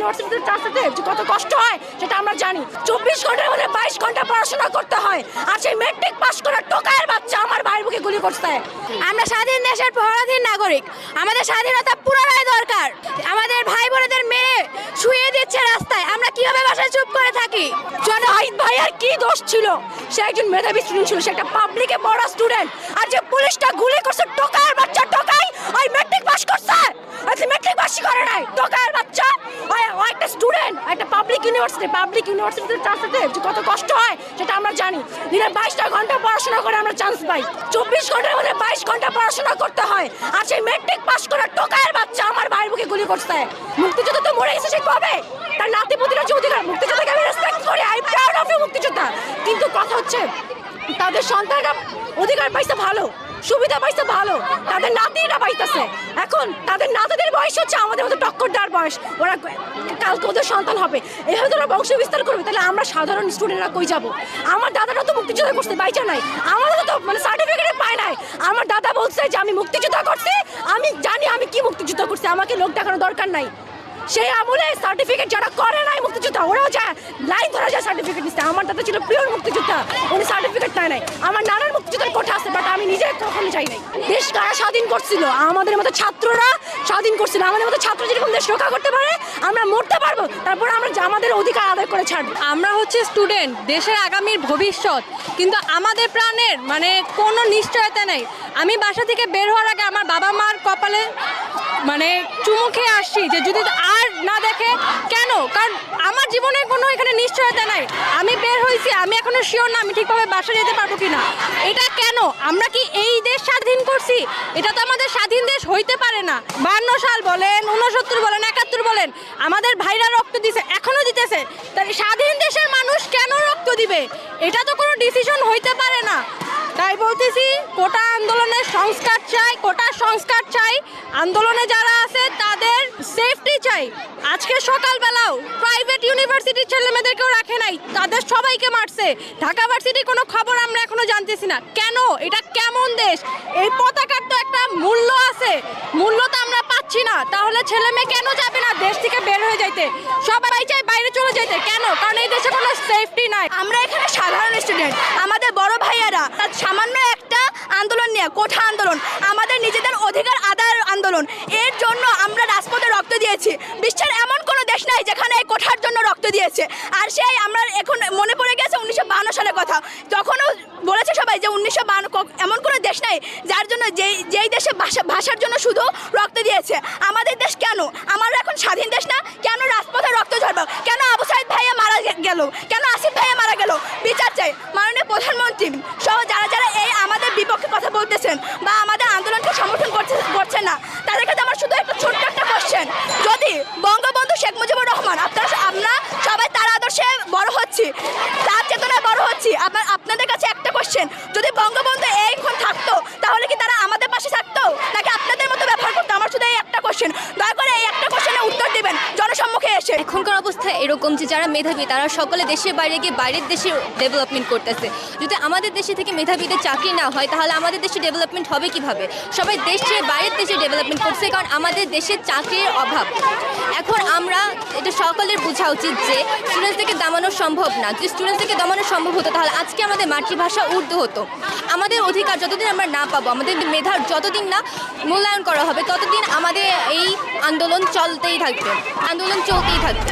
ইউনিভার্সিটিতে চান্সতে যে কত কষ্ট হয় সেটা আমরা জানি। 24 ঘন্টার মধ্যে 22 ঘন্টা পড়াশোনা করতে হয়, আর সেই মেট্রিক পাস করা টোকায়ের বাচ্চা আমার ভাইয়ের বুকে গুলি করছে। আমরা স্বাধীন দেশের পরাধীন নাগরিক, আমাদের স্বাধীনতা পুনরায় দরকার। আমাদের ভাই বোনেদের মেরে শুয়ে দিচ্ছে রাস্তায়, আমরা কিভাবে বাসায় চুপ করে থাকি? জাহিদ ভাইয়ার কি দোষ ছিল? সে একজন মেধাবী স্টুডেন্ট ছিল, সে একটা পাবলিকে পড়া স্টুডেন্ট, আর যে পুলিশটা গুলি করছে টোকায়ের বাচ্চা, টোকাই ওই মেট্রিক পাস করছে, আচ্ছা মেট্রিক পাসই করে নাই টোকায়ের বাচ্চা। ওই একটা স্টুডেন্ট, একটা পাবলিক ইউনিভার্সিটিতে চান্সতে যে কত কষ্ট হয় সেটা আমরা জানি। দিনে 22টা ঘন্টা পড়াশোনা করে আমরা চান্স পাই, 24 ঘন্টার মধ্যে 22 ঘন্টা পড়াশোনা করতে হয়, আর সেই মেট্রিক পাস করা টোকায়ের বাচ্চা আমার ভাইয়ের বুকে গুলি করছে। মুক্তিযুদ্ধ তো মরে গেছে, সে কবে? তার নাতিপুতিরা যে অধিকার, মুক্তিযোদ্ধাকে আমি রেসপেক্ট করি, আই প্রাউড অফ ইউ মুক্তিযোদ্ধা, কিন্তু কথা হচ্ছে তাদের সন্তানরা অধিকার পাইছে ভালো, সুবিধা পাইছে ভালো, তাদের নাতিরা পাইতেছে। এখন তাদের নাতিদের বয়স হচ্ছে আমাদের মতো টক্কর দেওয়ার বয়স, ওরা কালকে ওদের সন্তান হবে, এভাবে ওরা বংশ বিস্তার করবে, তাহলে আমরা সাধারণ স্টুডেন্টরা কই যাব? আমার দাদারা তো মুক্তিযোদ্ধা করছে, বাইচা নাই, আমাদের তো মানে সার্টিফিকেট পায় নাই। আমার দাদা বলছে যে আমি মুক্তিযোদ্ধা করছি, আমি জানি আমি কি মুক্তিযুদ্ধ করছি, আমাকে লোক দেখানোর দরকার নাই। সেই আমলে সার্টিফিকেট যারা করে নাই মুক্তিযোদ্ধা, ওরাও যায় লাইন ধরা যায় সার্টিফিকেট নিচ্ছে। আমার দাদা ছিল পিওর মুক্তিযোদ্ধা, উনি সার্টিফিকেট নেয় নাই। আমার নানার মুক্তিযোদ্ধার কোঠা আছে, বাট আমি নিজে কখনো যাই নাই। দেশ কারা স্বাধীন করছিল? আমাদের মতো ছাত্ররা স্বাধীন করছিল। আমাদের মতো ছাত্র যেরকম দেশ রক্ষা করতে পারে, আমরা মরতে পারবো, তারপর আমরা আমাদের অধিকার আদায় করে ছাড়বো। আমরা হচ্ছে স্টুডেন্ট, দেশের আগামীর ভবিষ্যৎ, কিন্তু আমাদের প্রাণের মানে কোনো নিশ্চয়তা নেই। আমি বাসা থেকে বের হওয়ার আগে আমার বাবা মার কপালে মানে চুমু খেয়ে আসছি যে যদি আর না দেখে কেন, কারণ আমার জীবনে কোনো এখানে নিশ্চয়তা নাই। আমি বের হয়েছি, আমি এখনো শিওর না আমি ঠিকভাবে বাসা যেতে পারবো কিনা। এটা কেন? আমরা কি এই দেশ স্বাধীন করছি? এটা তো আমাদের স্বাধীন দেশ হইতে পারে না। 52 সাল বলেন, 69 বলেন, 71 বলেন, আমাদের ভাইরা রক্ত দিছে, এখনো দিতেছে। তাই স্বাধীন দেশের মানুষ কেন রক্ত দিবে? এটা তো কোনো ডিসিশন হইতে পারে না। তাই বলতেছি কোটা আন্দোলনের সংস্কার চাই, কোটা সংস্কার চাই। আন্দোলনে যারা আছে তাদের সেফটি চাই। আজকে সকালবেলাও প্রাইভেট ইউনিভার্সিটির ছেলেমেয়েদেরকেও রাখে নাই, তাদের সবাইকে মারছে। ঢাকা ভার্সিটির কোনো খবর আমরা এখনো জানতেছি না। কেন? এটা কেমন দেশ? এই পতাকার তো একটা মূল্য আছে, মূল্য তো আমরা পাচ্ছি না। তাহলে ছেলে মেয়ে কেন যাবে না দেশ থেকে বের হয়ে যাইতে? সবাই চাই বাইরে চলে যেতে, কেন? কারণ এই দেশে কোনো সেফটি নাই। আমরা এখানে সাধারণ স্টুডেন্ট, আমাদের বড় ভাইয়ারা সামান্য একটা আন্দোলন নিয়ে, কোঠা আন্দোলন, আমাদের নিজেদের অধিকার আদায়ের আন্দোলন, এর জন্য আমরা রাজপথে রক্ত দিয়েছি। বিশ্বের এমন কোনো দেশ নাই যেখানে এই কোঠার জন্য রক্ত দিয়েছে। আর সেই আমরা এখন মনে পড়ে গেছে 1952 সালের কথা, তখনও বলেছে সবাই যে 1952 এমন কোনো দেশ নাই যার জন্য যেই দেশে ভাষার জন্য শুধু রক্ত দিয়েছে। আমাদের দেশ কেন? আমরা এখন স্বাধীন দেশ না, কেন রাজপথে রক্ত ঝরবে? কেন আবু সাইদ ভাইয়া মারা গেল? কেন আসিফ ভাইয়া মারা গেল? বিচার চাই। মাননীয় প্রধানমন্ত্রী সহ যারা যারা এই আমাদের বিপক্ষে কথা বলতেছেন বা আমাদের আন্দোলনকে সমর্থন করছেন না, তাদের কাছে আমার শুধু একটা ছোট্ট একটা কোশ্চেন, যদি বঙ্গবন্ধু শেখ মুজিবুর রহমান, আমরা সবাই তার আদর্শে বড় হচ্ছি, তার চেতনায় বড় হচ্ছি, আপনাদের কাছে একটা কোশ্চেন, যদি বঙ্গবন্ধু এইক্ষণ থাকতো তাহলে কি তারা আমাদের পাশে থাকতো নাকি আপনাদের মতো ব্যবহার করতো? আমার শুধু এই একটা কোশ্চেন, দয়া করে এই একটা কোশ্চেনের উত্তর দিবেন জনসম্মুখে এসে। এখনকার অবস্থা এরকম যে যারা মেধাবী তারা সকলে দেশের বাইরে গিয়ে বাইরের দেশে ডেভেলপমেন্ট করতেছে। যদি আমাদের দেশে থেকে মেধাবীদের চাকরি না হয় তাহলে আমাদের দেশে ডেভেলপমেন্ট হবে কিভাবে? সবাই দেশ ছেড়ে বাইরের দেশে ডেভেলপমেন্ট করছে, কারণ আমাদের দেশে চাকরির অভাব। এখন আমরা এটা সকলের বোঝা উচিত যে স্টুডেন্টসদেরকে দমানো সম্ভব না। যদি স্টুডেন্টসদেরকে দমানো সম্ভব হতো তাহলে আজকে আমাদের মাতৃভাষা উর্দু হতো। আমাদের অধিকার যতদিন আমরা না পাবো, আমাদের মেধার যতদিন না মূল্যায়ন করা হবে, ততদিন আমাদের এই আন্দোলন চলতেই থাকবে, আন্দোলন চলতেই থাকবে।